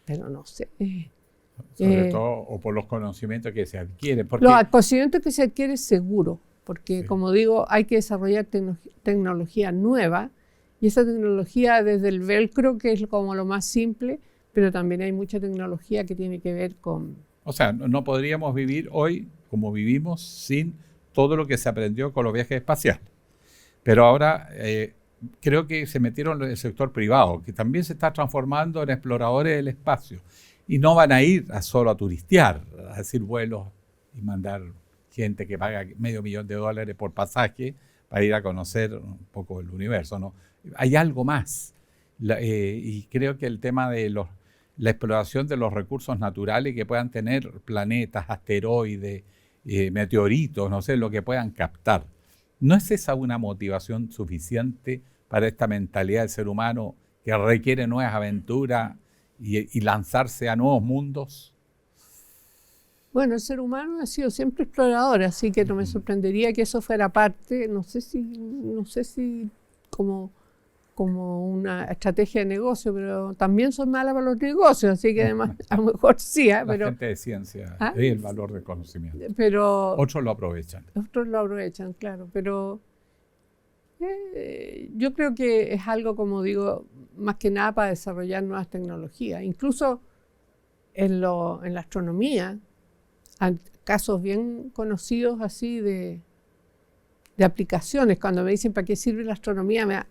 pero no sé. Sobre todo, o por los conocimientos que se adquieren. Los conocimientos que se adquieren seguro, porque como digo, hay que desarrollar tecnología nueva, y esa tecnología desde el velcro, que es como lo más simple, pero también hay mucha tecnología que tiene que ver con... O sea, no podríamos vivir hoy como vivimos sin todo lo que se aprendió con los viajes espaciales. Pero ahora creo que se metieron en el sector privado, que también se está transformando en exploradores del espacio. Y no van a ir solo a turistear, a decir vuelos y mandar gente que paga $500,000 por pasaje para ir a conocer un poco el universo, ¿no? Hay algo más. Y creo que el tema de la exploración de los recursos naturales que puedan tener planetas, asteroides, meteoritos, no sé, lo que puedan captar. ¿No es esa una motivación suficiente para esta mentalidad del ser humano que requiere nuevas aventuras y lanzarse a nuevos mundos? Bueno, el ser humano ha sido siempre explorador, así que no me sorprendería que eso fuera parte, no sé si como una estrategia de negocio, pero también soy mala para los negocios, así que además a lo mejor sí, La pero gente de ciencia ve el valor del conocimiento. pero Otros lo aprovechan. otros lo aprovechan, claro, pero yo creo que es algo, como digo, más que nada para desarrollar nuevas tecnologías. Incluso en la astronomía, hay casos bien conocidos así de aplicaciones. Cuando me dicen para qué sirve la astronomía,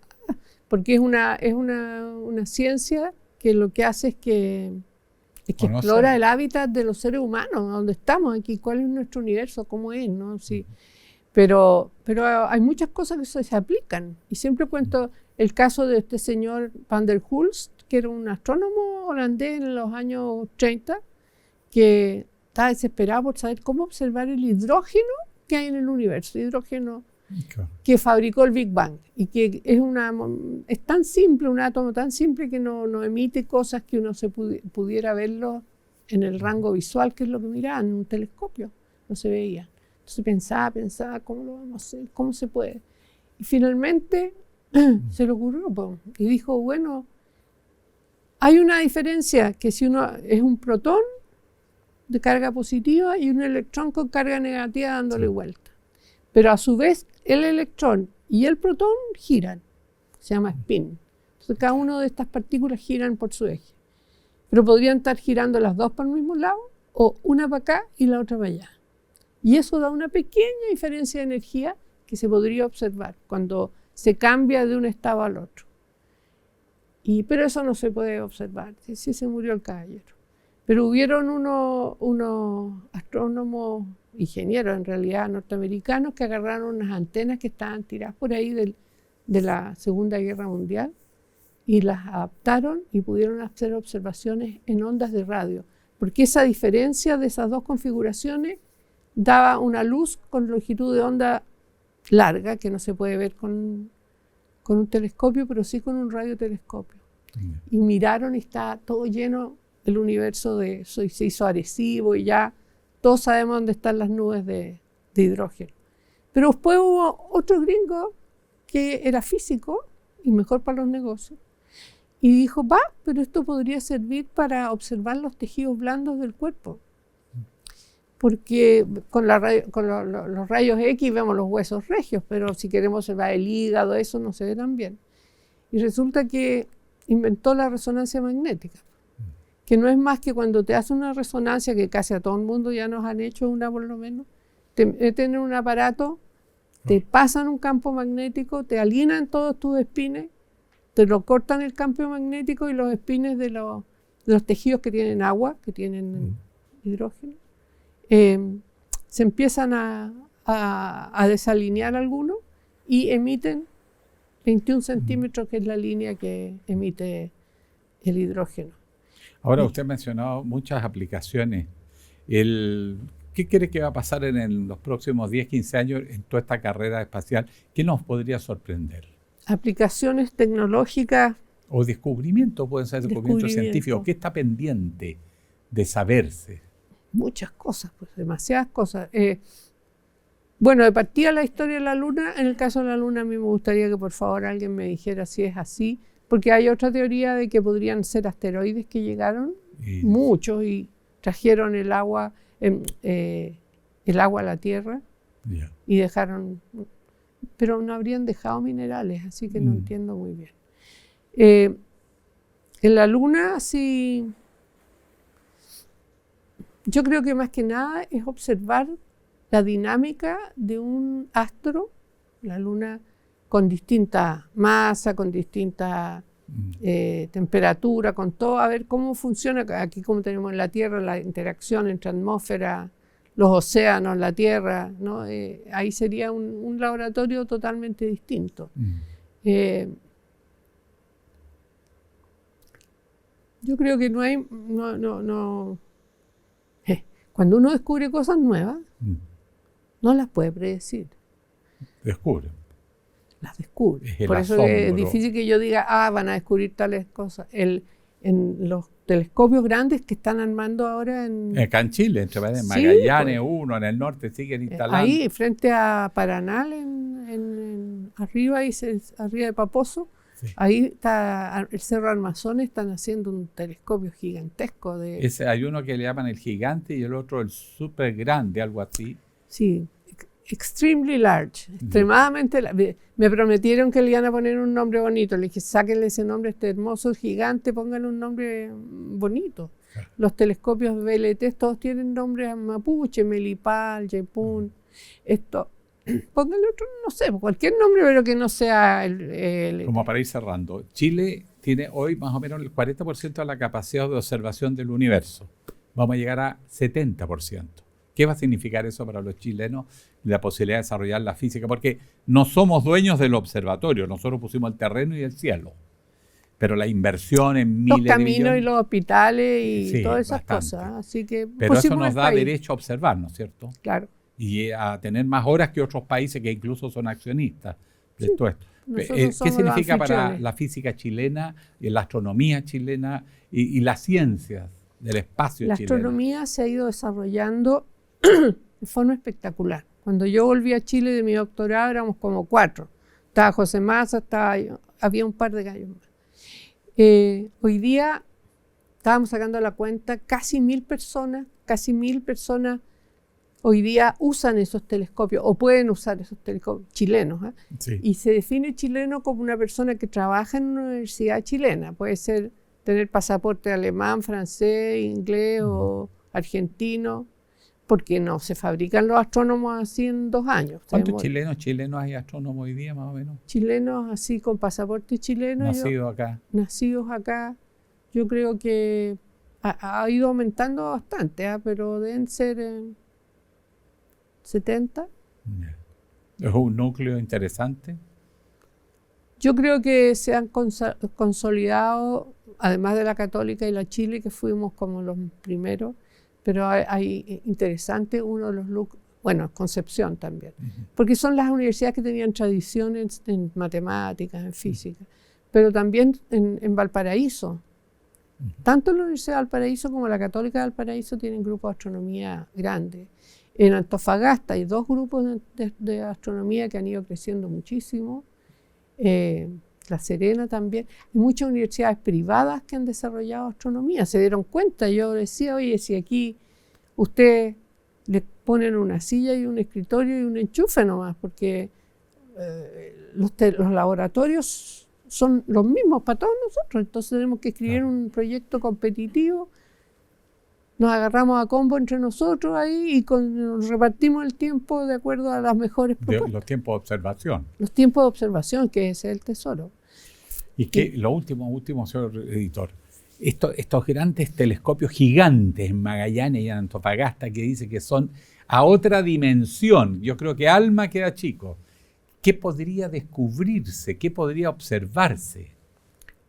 porque es una ciencia que lo que hace es que explora el hábitat de los seres humanos, donde estamos aquí, cuál es nuestro universo, cómo es, ¿no? Sí. Pero hay muchas cosas que se aplican. Y siempre cuento el caso de este señor Van der Hulst, que era un astrónomo holandés en los años 30, que estaba desesperado por saber cómo observar el hidrógeno que hay en el universo, hidrógeno que fabricó el Big Bang, y que es tan simple, un átomo tan simple que no emite cosas que uno se pudiera verlo en el rango visual, que es lo que miraba en un telescopio, no se veía. Entonces pensaba, ¿cómo lo vamos a hacer? ¿Cómo se puede? Y finalmente se le ocurrió, y dijo, bueno, hay una diferencia, que si uno es un protón de carga positiva y un electrón con carga negativa dándole vuelta. Pero a su vez el electrón y el protón giran, se llama spin. Entonces cada una de estas partículas giran por su eje. Pero podrían estar girando las dos para el mismo lado, o una para acá y la otra para allá. Y eso da una pequeña diferencia de energía que se podría observar cuando se cambia de un estado al otro. Pero eso no se puede observar, sí se murió el caballero. Pero hubieron unos astrónomos, ingenieros en realidad, norteamericanos, que agarraron unas antenas que estaban tiradas por ahí de la Segunda Guerra Mundial y las adaptaron y pudieron hacer observaciones en ondas de radio, porque esa diferencia de esas dos configuraciones daba una luz con longitud de onda larga, que no se puede ver con un telescopio, pero sí con un radiotelescopio. Y miraron y está todo lleno, el universo se hizo agresivo y ya todos sabemos dónde están las nubes de hidrógeno. Pero después hubo otro gringo que era físico y mejor para los negocios, y dijo, pero esto podría servir para observar los tejidos blandos del cuerpo. Porque con los rayos X vemos los huesos regios, pero si queremos observar el hígado, eso no se ve tan bien. Y resulta que inventó la resonancia magnética, que no es más que cuando te hacen una resonancia, que casi a todo el mundo ya nos han hecho una por lo menos, te meten en un aparato, te pasan un campo magnético, te alinean todos tus espines, te lo cortan el campo magnético y los espines de los tejidos que tienen agua, que tienen hidrógeno, se empiezan a desalinear algunos y emiten 21 centímetros, que es la línea que emite el hidrógeno. Ahora usted ha mencionado muchas aplicaciones. ¿Qué cree que va a pasar en los próximos 10, 15 años en toda esta carrera espacial? ¿Qué nos podría sorprender? Aplicaciones tecnológicas. O descubrimientos, pueden ser descubrimientos científicos. ¿Qué está pendiente de saberse? Muchas cosas, pues demasiadas cosas. Bueno, de partida la historia de la Luna. En el caso de la Luna, a mí me gustaría que por favor alguien me dijera si es así, porque hay otra teoría de que podrían ser asteroides que llegaron, muchos, y trajeron el agua a la Tierra, y dejaron, pero no habrían dejado minerales, así que no entiendo muy bien. En la Luna, sí, yo creo que más que nada es observar la dinámica de un astro, la Luna, con distinta masa, con distinta temperatura, con todo, a ver cómo funciona. Aquí, como tenemos en la Tierra, la interacción entre atmósfera, los océanos, la Tierra, ¿no? Ahí sería un laboratorio totalmente distinto. Yo creo que no hay... Cuando uno descubre cosas nuevas, no las puede predecir. Descubre. Las descubre. Por eso es difícil que yo diga, van a descubrir tales cosas. El en los telescopios grandes que están armando ahora acá en Chile, entre Sí, Magallanes, pues. uno en el norte siguen instalando. Ahí, frente a Paranal, arriba, arriba de Paposo, Sí. ahí está el Cerro Armazones, están haciendo un telescopio gigantesco Hay uno que le llaman el gigante y el otro el súper grande, algo así. Sí, extremely large, extremadamente me prometieron que le iban a poner un nombre bonito. Le dije, sáquenle ese nombre a este hermoso gigante, pónganle un nombre bonito. Los telescopios VLT todos tienen nombres mapuche, Melipal, Yepun. Esto, pónganle otro, no sé, cualquier nombre, pero que no sea el Como para ir cerrando, Chile tiene hoy más o menos el 40% de la capacidad de observación del universo. Vamos a llegar a 70%. ¿Qué va a significar eso para los chilenos? La posibilidad de desarrollar la física, porque no somos dueños del observatorio, nosotros pusimos el terreno y el cielo, pero la inversión en miles de caminos millones, y los hospitales y sí, todas esas bastante. cosas. Así que pero eso pusimos nos el da país. derecho a observar, ¿no es cierto? Claro. Y a tener más horas que otros países que incluso son accionistas de Sí, todo esto. nosotros ¿Qué somos significa los para anfitriones. la física chilena y la astronomía chilena y las ciencias del espacio La chileno? astronomía se ha ido desarrollando de forma espectacular. Cuando yo volví a Chile de mi doctorado éramos como 4. Estaba José Massa, había un par de gallos más. Hoy día estábamos sacando la cuenta, casi 1.000 personas hoy día usan esos telescopios o pueden usar esos telescopios chilenos. Sí. Y se define chileno como una persona que trabaja en una universidad chilena. Puede ser tener pasaporte alemán, francés, inglés o argentino, porque no se fabrican los astrónomos así en 2 años. ¿Cuántos chilenos hay astrónomos hoy día, más o menos? Chilenos así con pasaporte chileno. Nacidos acá. Yo creo que ha ido aumentando bastante, pero deben ser 70. Es un núcleo interesante. Yo creo que se han consolidado, además de la Católica y la Chile, que fuimos como los primeros, pero hay interesante uno de los Concepción también, porque son las universidades que tenían tradiciones en matemáticas, en física, pero también en Valparaíso. Tanto la Universidad de Valparaíso como la Católica de Valparaíso tienen grupos de astronomía grandes. En Antofagasta hay 2 grupos de astronomía que han ido creciendo muchísimo. La Serena también. Hay muchas universidades privadas que han desarrollado astronomía. Se dieron cuenta, yo decía, oye, si aquí ustedes le ponen una silla y un escritorio y un enchufe nomás, porque los laboratorios son los mismos para todos nosotros, entonces tenemos que escribir un proyecto competitivo, nos agarramos a combo entre nosotros ahí y nos repartimos el tiempo de acuerdo a las mejores propuestas. Los tiempos de observación. Los tiempos de observación, que ese es el tesoro. Y que lo último, señor editor, estos grandes telescopios gigantes en Magallanes y en Antofagasta que dice que son a otra dimensión, yo creo que ALMA queda chico. ¿Qué podría descubrirse? ¿Qué podría observarse?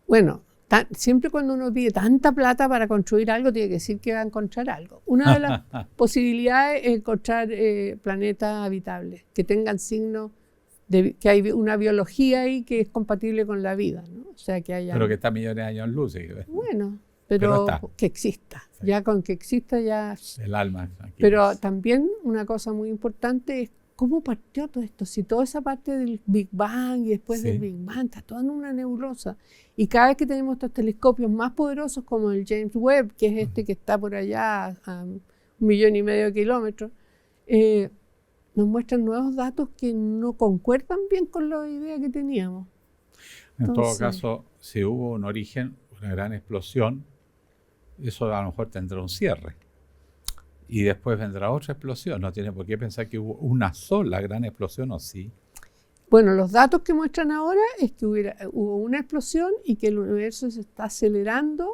Bueno, siempre cuando uno pide tanta plata para construir algo, tiene que decir que va a encontrar algo. Una de las posibilidades es encontrar planetas habitables, que tengan signos de que hay una biología ahí que es compatible con la vida, ¿no? O sea, que haya... Pero que está millones de años luz. Bueno, pero que exista. Sí. Ya con que exista ya... El alma. Pero también una cosa muy importante es cómo partió todo esto. Si toda esa parte del Big Bang y después del Big Bang está toda en una nebulosa. Y cada vez que tenemos estos telescopios más poderosos como el James Webb, que es este que está por allá a 1,5 millones de kilómetros, nos muestran nuevos datos que no concuerdan bien con la idea que teníamos. En todo caso, si hubo un origen, una gran explosión, eso a lo mejor tendrá un cierre. Y después vendrá otra explosión. No tiene por qué pensar que hubo una sola gran explosión, ¿o sí? Bueno, los datos que muestran ahora es que hubo una explosión y que el universo se está acelerando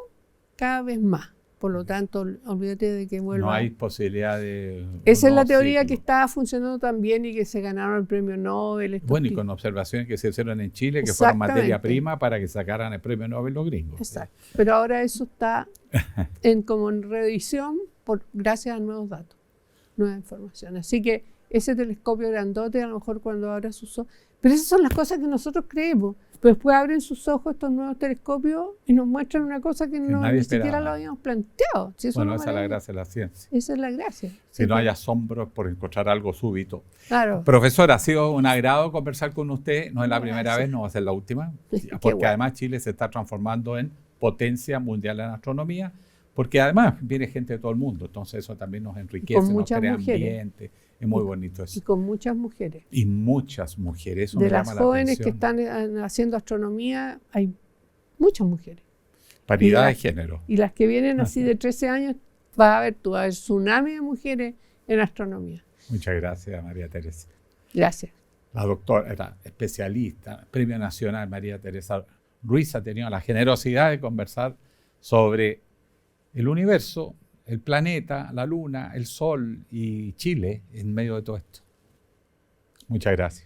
cada vez más. Por lo tanto, olvídate de que vuelva. No hay posibilidad de... Esa es la teoría que está funcionando también y que se ganaron el premio Nobel. Bueno, y con observaciones que se hicieron en Chile, que fueron materia prima para que sacaran el premio Nobel los gringos. Exacto. Pero ahora eso está como en revisión gracias a nuevos datos, nueva información. Así que ese telescopio grandote, a lo mejor cuando ahora se usó, Pero esas son las cosas que nosotros creemos. Pero después abren sus ojos estos nuevos telescopios y nos muestran una cosa que no, nadie ni siquiera esperaba. lo habíamos planteado. Si eso Bueno, no esa es la gracia de la ciencia. Esa es la gracia. Si no hay asombro por encontrar algo súbito. Claro. Profesora, ha sido un agrado conversar con usted. No es la primera Gracias. vez, no va a ser la última. Qué Porque bueno. además Chile se está transformando en potencia mundial en astronomía. Porque además viene gente de todo el mundo. Entonces eso también nos enriquece, nos muchas crea mujeres. ambiente. Es muy bonito Y eso. con muchas mujeres. Y muchas mujeres. Eso De me las llama la jóvenes que atención. están haciendo astronomía, hay muchas mujeres. Paridad y de las- género. Y las que vienen así de 13 años, vas a ver tú, va a haber tsunami de mujeres en astronomía. Muchas gracias, María Teresa. Gracias. La doctora era especialista, Premio Nacional María Teresa Ruiz ha tenido la generosidad de conversar sobre el universo, el planeta, la luna, el sol y Chile en medio de todo esto. Muchas gracias.